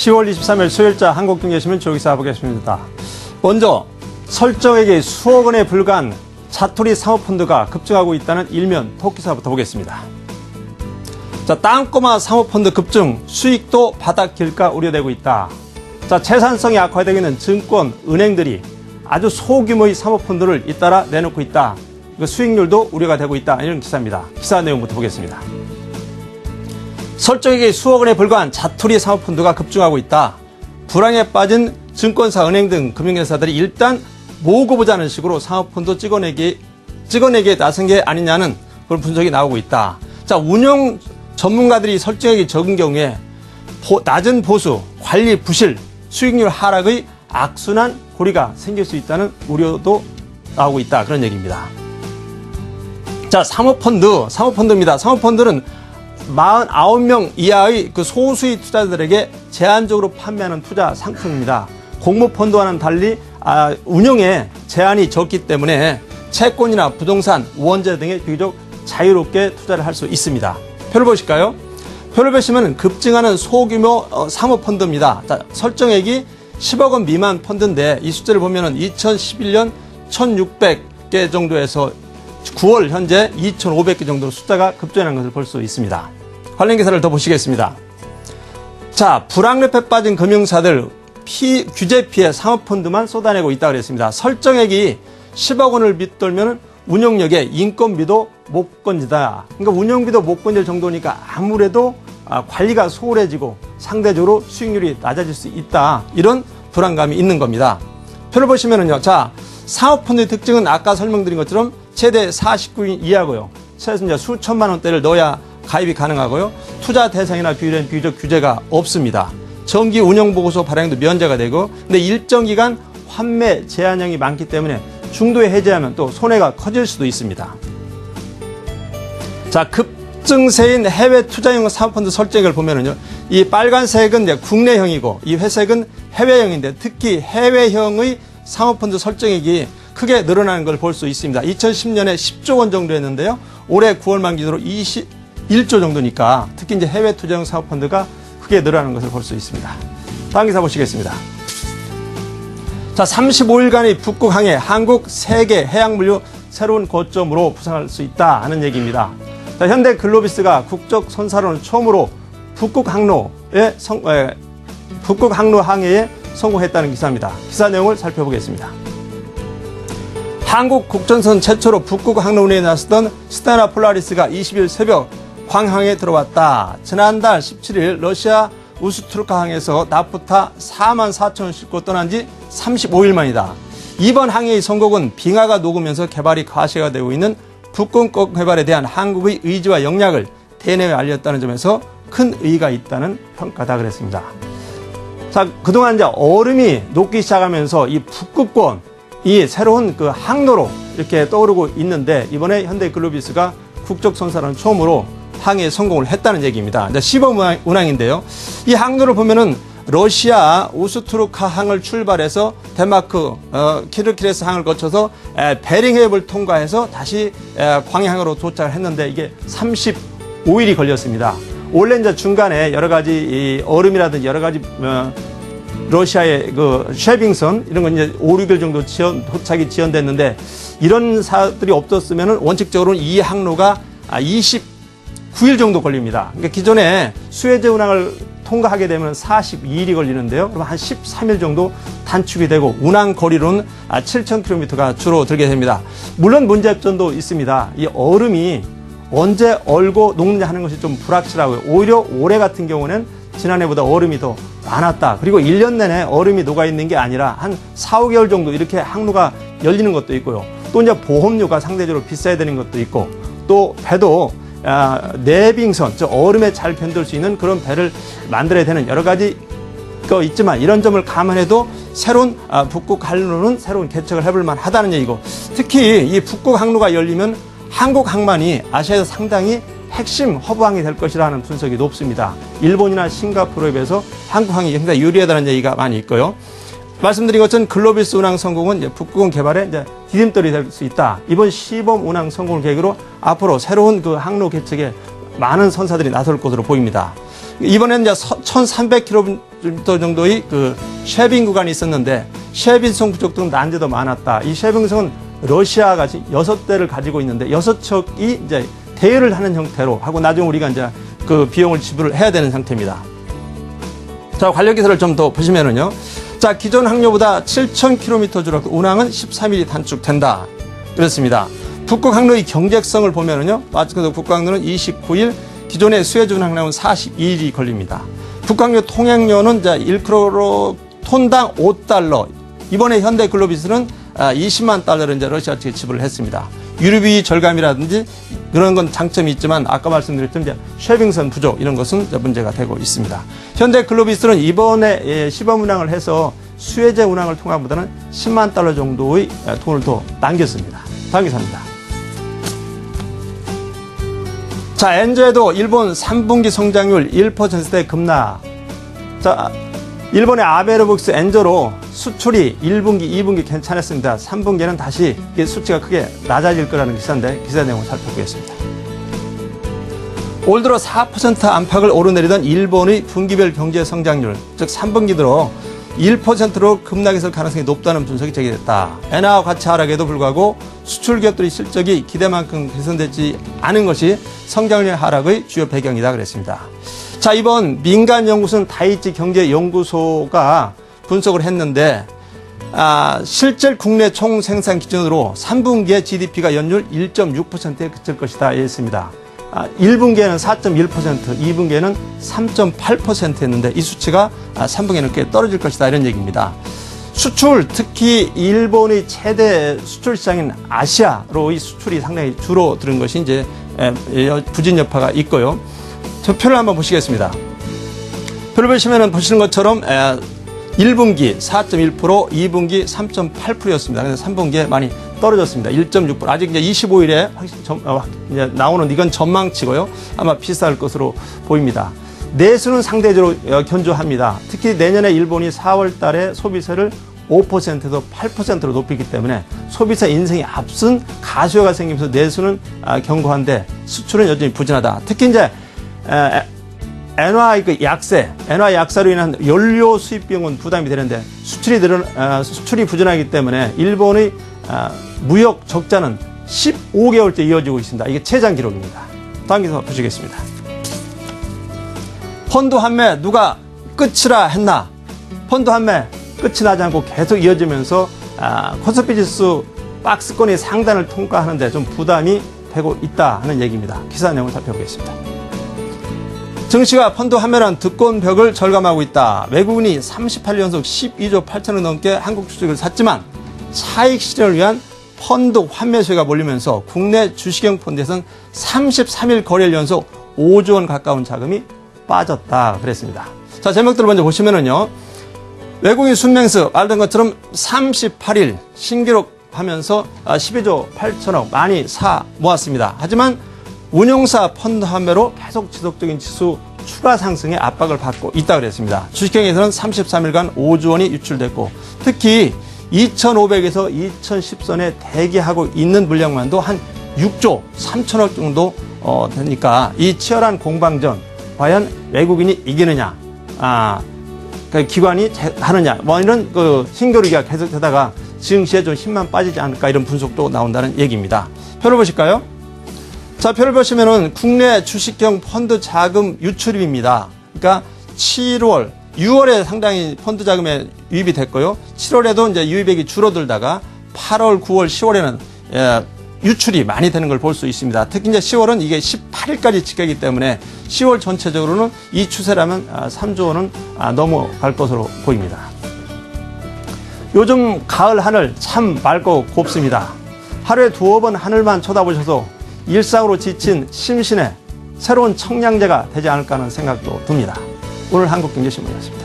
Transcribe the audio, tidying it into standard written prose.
10월 23일 수요일자 한국경제신문 조기사 보겠습니다. 먼저 설정액이 수억 원에 불과한 자투리 사모펀드가 급증하고 있다는 일면 톡기사부터 보겠습니다. 자, 땅꼬마 사모펀드 급증, 수익도 바닥길까 우려되고 있다. 자, 채산성이 악화되고 있는 증권, 은행들이 아주 소규모의 사모펀드를 잇따라 내놓고 있다. 그 수익률도 우려가 되고 있다. 이런 기사입니다. 기사 내용부터 보겠습니다. 설정액이 수억 원에 불과한 자투리 사모펀드가 급증하고 있다. 불황에 빠진 증권사, 은행 등 금융회사들이 일단 모으고 보자는 식으로 사모펀드 찍어내기에 나선 게 아니냐는 그런 분석이 나오고 있다. 자, 운용 전문가들이 설정액이 적은 경우에 낮은 보수, 관리 부실, 수익률 하락의 악순환 고리가 생길 수 있다는 우려도 나오고 있다. 그런 얘기입니다. 자, 사모펀드입니다. 사모펀드는 49명 이하의 그 소수의 투자자들에게 제한적으로 판매하는 투자 상품입니다. 공모펀드와는 달리 운영에 제한이 적기 때문에 채권이나 부동산, 원재 등에 비교적 자유롭게 투자를 할 수 있습니다. 표를 보실까요? 표를 보시면 급증하는 소규모 사모펀드입니다. 자, 설정액이 10억 원 미만 펀드인데 이 숫자를 보면 2011년 1,600개 정도에서 9월 현재 2,500개 정도로 숫자가 급증하는 것을 볼 수 있습니다. 관련 기사를 더 보시겠습니다. 자, 불황늪에 빠진 금융사들 규제 피해 사모펀드만 쏟아내고 있다고 그랬습니다. 설정액이 10억 원을 밑돌면 운영력에 인건비도 못 건지다. 그러니까 운영비도 못 건질 정도니까 아무래도 관리가 소홀해지고 상대적으로 수익률이 낮아질 수 있다. 이런 불안감이 있는 겁니다. 표를 보시면은요. 자, 사모펀드의 특징은 아까 설명드린 것처럼 최대 49인 이하고요. 최소 이제 수천만 원대를 넣어야 가입이 가능하고요. 투자 대상이나 비율엔 비교적 규제가 없습니다. 정기 운영보고서 발행도 면제가 되고, 근데 일정 기간 환매 제한량이 많기 때문에 중도에 해지하면 또 손해가 커질 수도 있습니다. 자, 급증세인 해외 투자형 사모펀드 설정액을 보면은요, 이 빨간색은 이제 국내형이고 이 회색은 해외형인데 특히 해외형의 사모펀드 설정액이 크게 늘어나는 걸 볼 수 있습니다. 2010년에 10조 원 정도 했는데요. 올해 9월만 기준으로 21조 정도니까 특히 이제 해외 투자형 사모펀드가 크게 늘어나는 것을 볼 수 있습니다. 다음 기사 보시겠습니다. 자, 35일간의 북극항해 한국 세계 해양물류 새로운 거점으로 부상할 수 있다 하는 얘기입니다. 자, 현대 글로비스가 국적 선사로는 처음으로 북극 항로 항해에 성공했다는 기사입니다. 기사 내용을 살펴보겠습니다. 한국 국전선 최초로 북극 항로 운행에 나섰던 스테나 폴라리스가 20일 새벽 광항에 들어왔다. 지난달 17일 러시아 우스트루카 항에서 나프타 4만 4천 싣고 떠난 지 35일 만이다. 이번 항해의 성공은 빙하가 녹으면서 개발이 과시가 되고 있는 북극권 개발에 대한 한국의 의지와 역량을 대내외 알렸다는 점에서 큰 의의가 있다는 평가다 그랬습니다. 자, 그동안 이제 얼음이 녹기 시작하면서 이 북극권, 이 새로운 그 항로로 이렇게 떠오르고 있는데 이번에 현대 글로비스가 국적 선사로는 처음으로 항해에 성공을 했다는 얘기입니다. 시범 운항인데요. 이 항로를 보면은 러시아 우스트루카 항을 출발해서 덴마크 키르키레스 항을 거쳐서 베링해협을 통과해서 다시 광해항으로 도착을 했는데 이게 35일이 걸렸습니다. 원래 이제 중간에 여러 가지 이 얼음이라든지 여러 가지 러시아의 그 쉐빙선 이런 건 이제 5, 6일 정도 도착이 지연됐는데 이런 사들이 없었으면은 원칙적으로는 이 항로가 29일 정도 걸립니다. 그러니까 기존에 수에즈 운항을 통과하게 되면 42일이 걸리는데요. 그럼 한 13일 정도 단축이 되고 운항 거리로는 7,000km가 줄어들게 됩니다. 물론 문제점도 있습니다. 이 얼음이 언제 얼고 녹느냐 하는 것이 좀 불확실하고요. 오히려 올해 같은 경우는 지난해보다 얼음이 더 많았다. 그리고 1년 내내 얼음이 녹아있는 게 아니라 한 4, 5개월 정도 이렇게 항로가 열리는 것도 있고요. 또 이제 보험료가 상대적으로 비싸야 되는 것도 있고 또 배도 내빙선, 저 얼음에 잘 변들 수 있는 그런 배를 만들어야 되는 여러 가지 거 있지만 이런 점을 감안해도 새로운 북극 항로는 새로운 개척을 해볼 만하다는 얘기고 특히 이 북극 항로가 열리면 한국 항만이 아시아에서 상당히 핵심 허브항이 될 것이라는 분석이 높습니다. 일본이나 싱가포르에 비해서 한국항이 굉장히 유리하다는 얘기가 많이 있고요. 말씀드린 것처럼 글로비스 운항 성공은 이제 북극권 개발에 이제 디딤돌이 될 수 있다. 이번 시범 운항 성공을 계기로 앞으로 새로운 그 항로 개척에 많은 선사들이 나설 것으로 보입니다. 이번에는 이제 1300km 정도의 그 쉐빙 구간이 있었는데 쉐빙성 부족도 난제도 많았다. 이 쉐빙성은 러시아가 6대를 가지고 있는데 6척이 이제 대여를 하는 형태로 하고 나중에 우리가 이제 그 비용을 지불을 해야 되는 상태입니다. 자, 관련 기사를 좀 더 보시면은요. 자, 기존 항로보다 7,000km 줄었고 운항은 13일이 단축된다. 그렇습니다. 북극 항로의 경제성을 보면은요. 마찬가지로 북극 항로는 29일, 기존의 수에즈 항로는 42일이 걸립니다. 북극 항로 통행료는 1km톤당 $5. 이번에 현대글로비스는 20만 달러를 이제 러시아 측에 지불을 했습니다. 유류비 절감이라든지 그런 건 장점이 있지만 아까 말씀드렸던 이제 쉐빙선 부족 이런 것은 문제가 되고 있습니다. 현대글로비스는 이번에 시범 운항을 해서 수혜제 운항을 통화보다는 10만 달러 정도의 돈을 더 남겼습니다. 다음 기사입니다. 자, 엔저에도 일본 3분기 성장률 1%대 급락. 자, 일본의 아베노믹스 엔저로 수출이 1분기, 2분기 괜찮았습니다. 3분기에는 다시 수치가 크게 낮아질 거라는 기사인데 기사 내용을 살펴보겠습니다. 올 들어 4% 안팎을 오르내리던 일본의 분기별 경제 성장률, 즉 3분기 들어 1%로 급락했을 가능성이 높다는 분석이 제기됐다. 엔화와 가치 하락에도 불구하고 수출 기업들의 실적이 기대만큼 개선되지 않은 것이 성장률 하락의 주요 배경이다 그랬습니다. 자, 이번 민간 연구소는 다이치 경제연구소가 분석을 했는데 실질 국내 총생산 기준으로 3분기에 GDP가 연율 1.6%에 그칠 것이다 했습니다. 1분기에는 4.1%, 2분기에는 3.8%였는데 이 수치가 3분기에는 꽤 떨어질 것이다 이런 얘기입니다. 수출, 특히 일본의 최대 수출 시장인 아시아로의 수출이 상당히 줄어드는 것이 이제 부진 여파가 있고요. 저 표를 한번 보시겠습니다. 표를 보시면은 보시는 것처럼 1분기 4.1%, 2분기 3.8%였습니다. 그래서 3분기에 많이 떨어졌습니다. 1.6%. 아직 이제 25일에 이제 나오는 이건 전망치고요. 아마 비쌀 것으로 보입니다. 내수는 상대적으로 견조합니다. 특히 내년에 일본이 4월 달에 소비세를 5%에서 8%로 높이기 때문에 소비세 인생이 앞선 가수요가 생기면서 내수는 견고한데 수출은 여전히 부진하다. 특히 이제 엔화 약세로 인한 연료 수입 비용은 부담이 되는데 수출이 부진하기 때문에 일본의 무역 적자는 15개월째 이어지고 있습니다. 이게 최장 기록입니다. 다음 기사 보시겠습니다. 펀드 환매 누가 끝이라 했나? 펀드 환매 끝이 나지 않고 계속 이어지면서 코스피 지수 박스권의 상단을 통과하는데 좀 부담이 되고 있다 하는 얘기입니다. 기사 내용을 살펴보겠습니다. 증시가 펀드 환매란 득권벽을 절감하고 있다. 외국인이 38년 연속 12조 8천억 넘게 한국 주식을 샀지만 차익 실현을 위한 펀드 환매 수요가 몰리면서 국내 주식형 펀드에서는 33일 거래일 연속 5조 원 가까운 자금이 빠졌다 그랬습니다. 자, 제목들을 먼저 보시면은요. 외국인 순매수 말던 것처럼 38일 신기록하면서 12조 8천억 많이 사 모았습니다. 하지만 운용사 펀드 환매로 계속 지속적인 지수 추가 상승에 압박을 받고 있다고 그랬습니다. 주식형에서는 33일간 5조 원이 유출됐고 특히 2,500에서 2,010선에 대기하고 있는 물량만도 한 6조 3천억 정도 되니까 이 치열한 공방전 과연 외국인이 이기느냐, 기관이 하느냐, 뭐 이런 신교류가 계속되다가 증시에 좀 힘만 빠지지 않을까 이런 분석도 나온다는 얘기입니다. 표를 보실까요? 자, 표를 보시면은 국내 주식형 펀드 자금 유출입니다. 그러니까 6월에 상당히 펀드 자금에 유입이 됐고요. 7월에도 이제 유입액이 줄어들다가 8월, 9월, 10월에는 유출이 많이 되는 걸 볼 수 있습니다. 특히 이제 10월은 이게 18일까지 지켜기 때문에 10월 전체적으로는 이 추세라면 3조 원은 넘어갈 것으로 보입니다. 요즘 가을 하늘 참 맑고 곱습니다. 하루에 2번 하늘만 쳐다보셔서 일상으로 지친 심신에 새로운 청량제가 되지 않을까 하는 생각도 듭니다. 오늘 한국경제신문이었습니다.